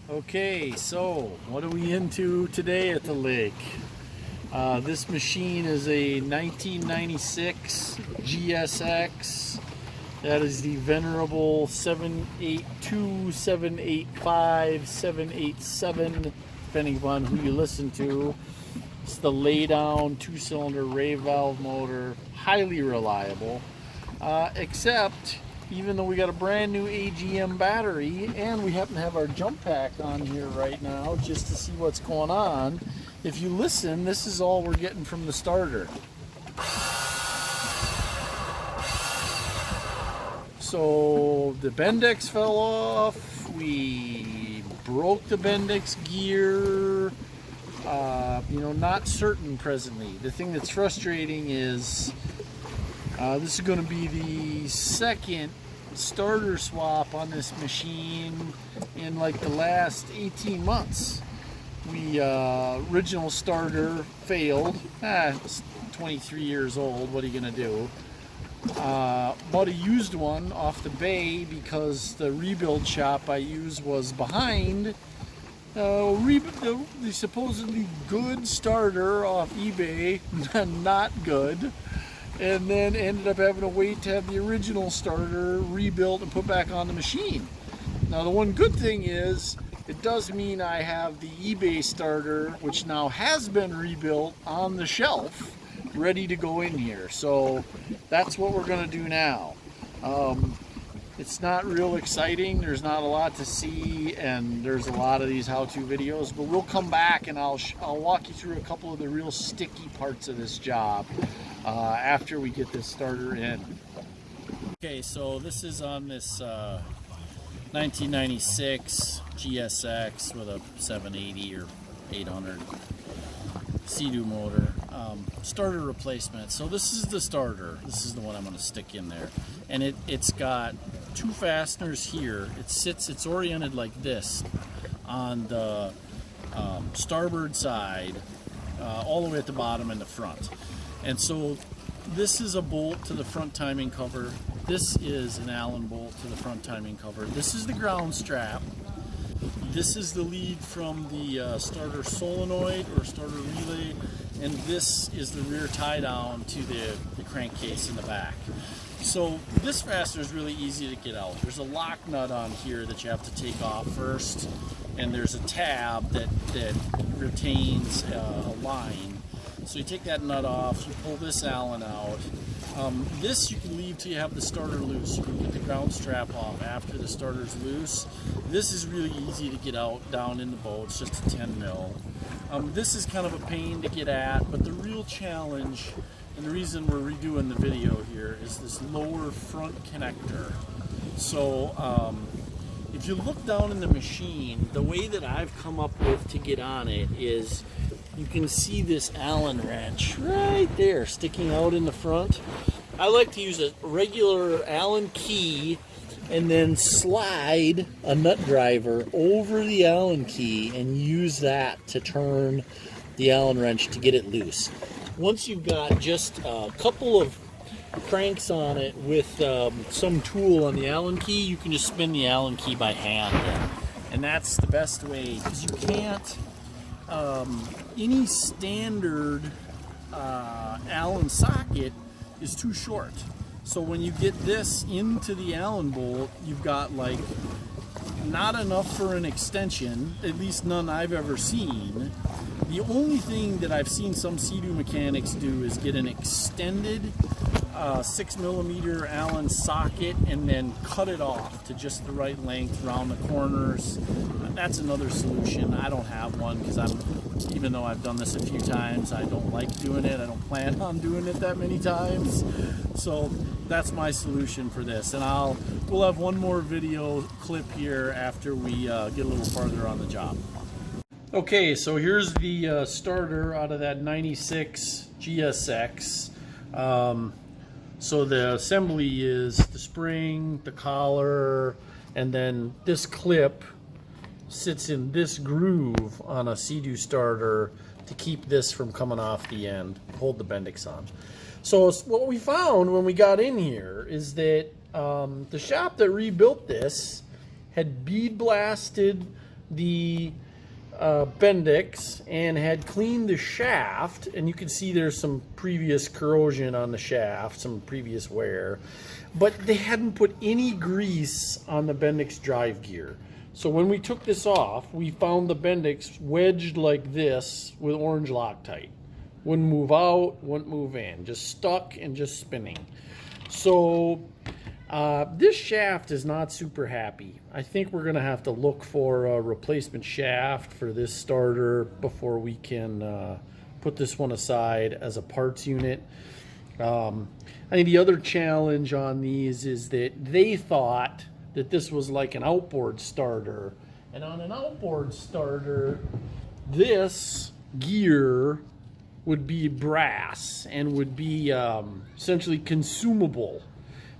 Okay, so what are we into today at the lake? This machine is a 1996 GSX. That is the venerable 782, 785, 787, depending upon who you listen to. It's the laydown 2-cylinder rave valve motor, highly reliable, except even though we got a brand new AGM battery and we happen to have our jump pack on here right now just to see what's going on, if you listen, this is all we're getting from the starter. So the Bendix fell off, we broke the Bendix gear, not certain presently. The thing that's frustrating is this is going to be the second starter swap on this machine in like the last 18 months. We original starter failed. It's 23 years old. What are you going to do? Bought a used one off the bay because the rebuild shop I used was behind. The supposedly good starter off eBay, not good. And then ended up having to wait to have the original starter rebuilt and put back on the machine. Now the one good thing is it does mean I have the eBay starter, which now has been rebuilt, on the shelf ready to go in here. So that's what we're going to do now. It's not real exciting, there's not a lot to see, and there's a lot of these how-to videos, but we'll come back and I'll walk you through a couple of the real sticky parts of this job after we get this starter in. Okay, so this is on this 1996 GSX with a 780 or 800 Sea-Doo motor. Starter replacement. So this is the starter. This is the one I'm going to stick in there. And it's got two fasteners here. It's oriented like this on the starboard side, all the way at the bottom and the front. And so this is a bolt to the front timing cover. This is an Allen bolt to the front timing cover. This is the ground strap. This is the lead from the starter solenoid or starter relay, and this is the rear tie down to the crankcase in the back. So this fastener is really easy to get out. There's a lock nut on here that you have to take off first, and there's a tab that retains a line. So you take that nut off, you pull this Allen out. This you can leave till you have the starter loose. You can get the ground strap off after the starter's loose. This is really easy to get out down in the boat. It's just a 10 mil. This is kind of a pain to get at, but the real challenge and the reason we're redoing the video here is this lower front connector. So if you look down in the machine, the way that I've come up with to get on it is you can see this Allen wrench right there sticking out in the front. I like to use a regular Allen key and then slide a nut driver over the Allen key and use that to turn the Allen wrench to get it loose. Once you've got just a couple of cranks on it with some tool on the Allen key, you can just spin the Allen key by hand. And that's the best way, because you can't, any standard Allen socket is too short. So when you get this into the Allen bolt, you've got like not enough for an extension, at least none I've ever seen. The only thing that I've seen some Sea-Doo mechanics do is get an extended 6mm Allen socket and then cut it off to just the right length around the corners. That's another solution. I don't have one because even though I've done this a few times, I don't like doing it. I don't plan on doing it that many times. So that's my solution for this. And we'll have one more video clip here after we get a little farther on the job. Okay, so here's the starter out of that 96 GSX. So the assembly is the spring, the collar, and then this clip sits in this groove on a Sea-Doo starter to keep this from coming off the end, hold the Bendix on. So what we found when we got in here is that the shop that rebuilt this had bead blasted the Bendix and had cleaned the shaft, and you can see there's some previous corrosion on the shaft, some previous wear, but they hadn't put any grease on the Bendix drive gear. So when we took this off, we found the Bendix wedged like this with orange Loctite. Wouldn't move out, wouldn't move in, just stuck and just spinning. So this shaft is not super happy. I think we're gonna have to look for a replacement shaft for this starter before we can put this one aside as a parts unit. I think the other challenge on these is that they thought that this was like an outboard starter, and on an outboard starter, this gear would be brass and would be essentially consumable.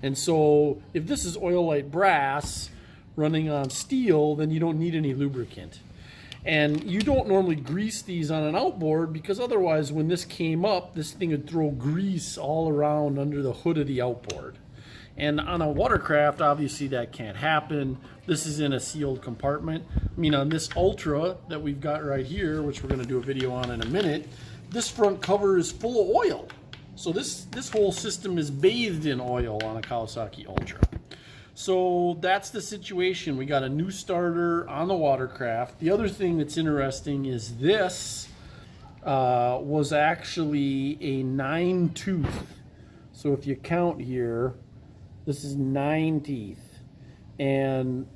And so if this is oil-light brass running on steel, then you don't need any lubricant. And you don't normally grease these on an outboard, because otherwise when this came up, this thing would throw grease all around under the hood of the outboard. And on a watercraft, obviously that can't happen. This is in a sealed compartment. I mean, on this Ultra that we've got right here, which we're gonna do a video on in a minute, this front cover is full of oil. So this whole system is bathed in oil on a Kawasaki Ultra. So that's the situation. We got a new starter on the watercraft. The other thing that's interesting is this was actually a 9 tooth. So if you count here, this is 9 teeth. And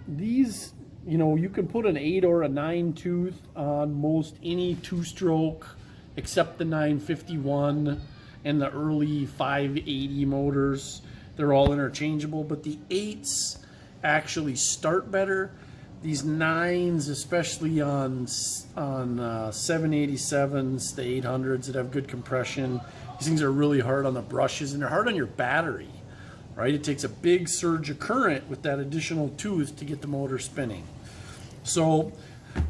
these, you know, you can put an 8 or a 9 tooth on most any two-stroke except the 951 and the early 580 motors. They're all interchangeable, but the 8s actually start better. These 9s, especially on 787s, the 800s that have good compression, these things are really hard on the brushes, and they're hard on your battery, right? It takes a big surge of current with that additional tooth to get the motor spinning. So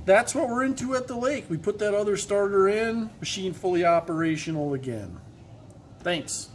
that's what we're into at the lake. We put that other starter in, machine fully operational again. Thanks.